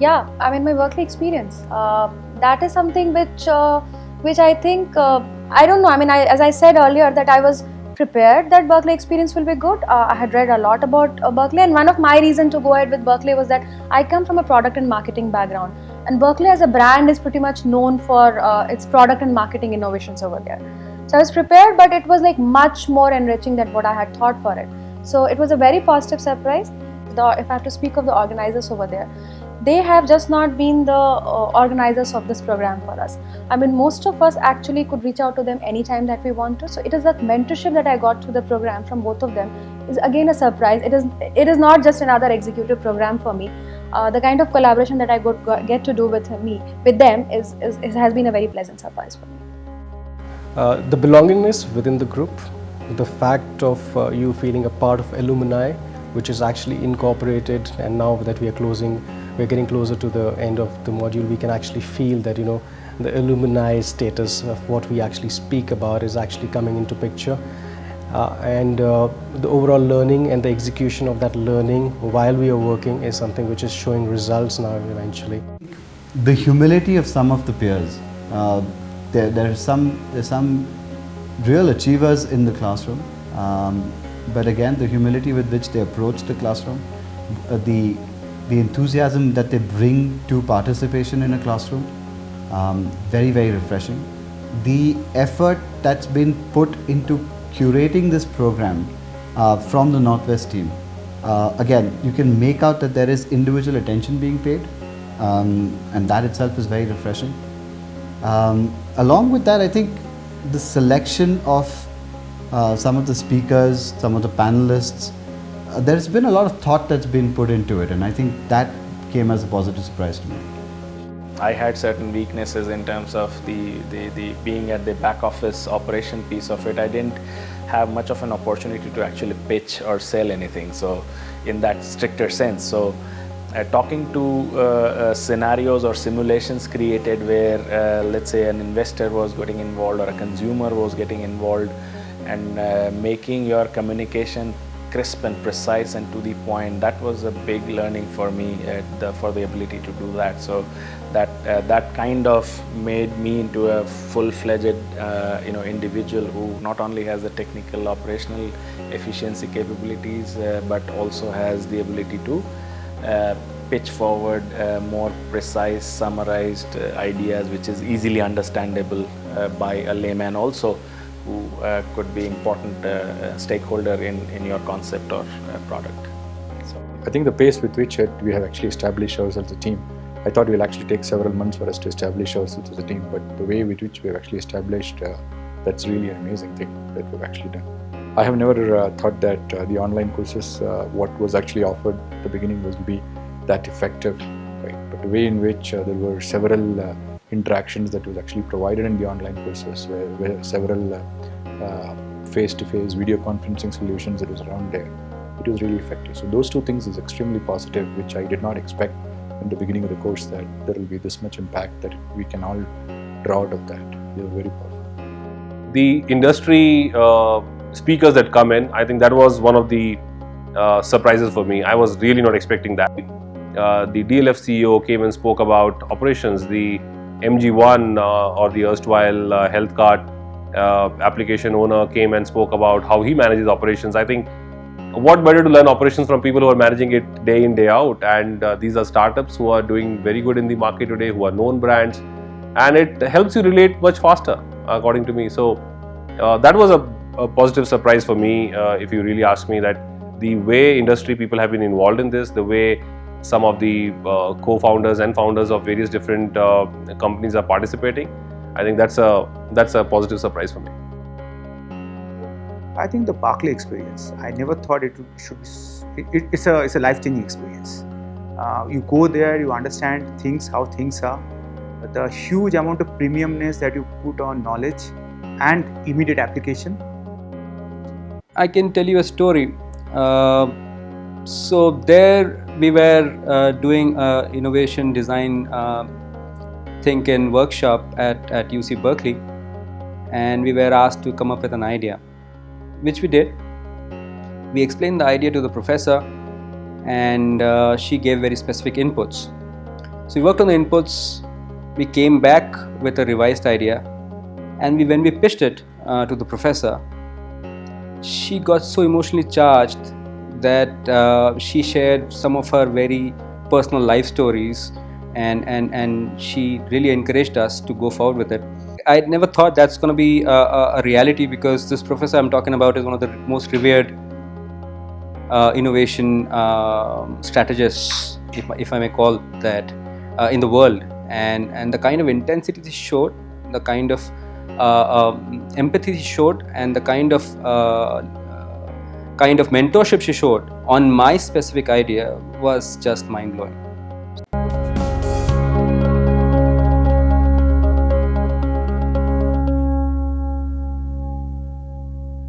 Yeah, I mean my Berkeley experience. That is something which I think I don't know. I mean, as I said earlier, that I was prepared that Berkeley experience will be good. I had read a lot about Berkeley, and one of my reasons to go ahead with Berkeley was that I come from a product and marketing background, and Berkeley as a brand is pretty much known for its product and marketing innovations over there. So I was prepared, but it was like much more enriching than what I had thought for it. So it was a very positive surprise. If I have to speak of the organizers over there, they have just not been the organizers of this program for us. I mean, most of us actually could reach out to them anytime that we want to. So it is that mentorship that I got through the program from both of them is again a surprise. It is not just another executive program for me. The kind of collaboration that I get to do with them has been a very pleasant surprise for me. The belongingness within the group, the fact of you feeling a part of alumni, which is actually incorporated, and now that we're getting closer to the end of the module, we can actually feel that, you know, the alumni status of what we actually speak about is actually coming into picture. And the overall learning and the execution of that learning while we are working is something which is showing results now eventually. The humility of some of the peers. There's some real achievers in the classroom, but again, the humility with which they approach the classroom, the enthusiasm that they bring to participation in a classroom, very, very refreshing. The effort that's been put into curating this program from the Northwest team. Again, you can make out that there is individual attention being paid, and that itself is very refreshing. Along with that, I think the selection of some of the speakers, some of the panelists, there's been a lot of thought that's been put into it, and I think that came as a positive surprise to me. I had certain weaknesses in terms of the being at the back office operation piece of it. I didn't have much of an opportunity to actually pitch or sell anything, so in that stricter sense. So talking to scenarios or simulations created where let's say an investor was getting involved or a consumer was getting involved, and making your communication crisp and precise and to the point, that was a big learning for me for the ability to do that. So that kind of made me into a full-fledged individual who not only has the technical operational efficiency capabilities but also has the ability to pitch forward more precise, summarized ideas which is easily understandable by a layman also, who could be important stakeholder in your concept or product. So I think the pace with which we have actually established ourselves as a team, I thought it will actually take several months for us to establish ourselves as a team, but the way with which we have actually established, that's really an amazing thing that we've actually done. I have never thought that the online courses, what was actually offered at the beginning was to be that effective, right? But the way in which there were several interactions that was actually provided in the online courses, where several face-to-face video conferencing solutions that was around there, it was really effective. So those two things is extremely positive, which I did not expect in the beginning of the course, that there will be this much impact that we can all draw out of that. They were very powerful. The industry speakers that come in, I think that was one of the surprises for me. I was really not expecting that. The DLF CEO came and spoke about operations. The MG1 or the erstwhile health card application owner came and spoke about how he manages operations. I think what better to learn operations from people who are managing it day in, day out, and these are startups who are doing very good in the market today, who are known brands, and it helps you relate much faster, according to me. So that was a positive surprise for me, if you really ask me, that the way industry people have been involved in this, the way some of the co-founders and founders of various different companies are participating, I think that's a positive surprise for me. I think the Berkeley experience, I never thought it should be, it's a life-changing experience. You go there, you understand things, how things are, the huge amount of premiumness that you put on knowledge and immediate application. I can tell you a story. So there we were doing an innovation design think and workshop at UC Berkeley, and we were asked to come up with an idea, which we did. We explained the idea to the professor, and she gave very specific inputs. So we worked on the inputs, we came back with a revised idea, and when we pitched it to the professor, she got so emotionally charged that she shared some of her very personal life stories, and she really encouraged us to go forward with it. I never thought that's going to be a reality, because this professor I'm talking about is one of the most revered innovation strategists, if I may call that, in the world, and the kind of intensity she showed, the kind of empathy she showed, and the kind of mentorship she showed on my specific idea was just mind-blowing.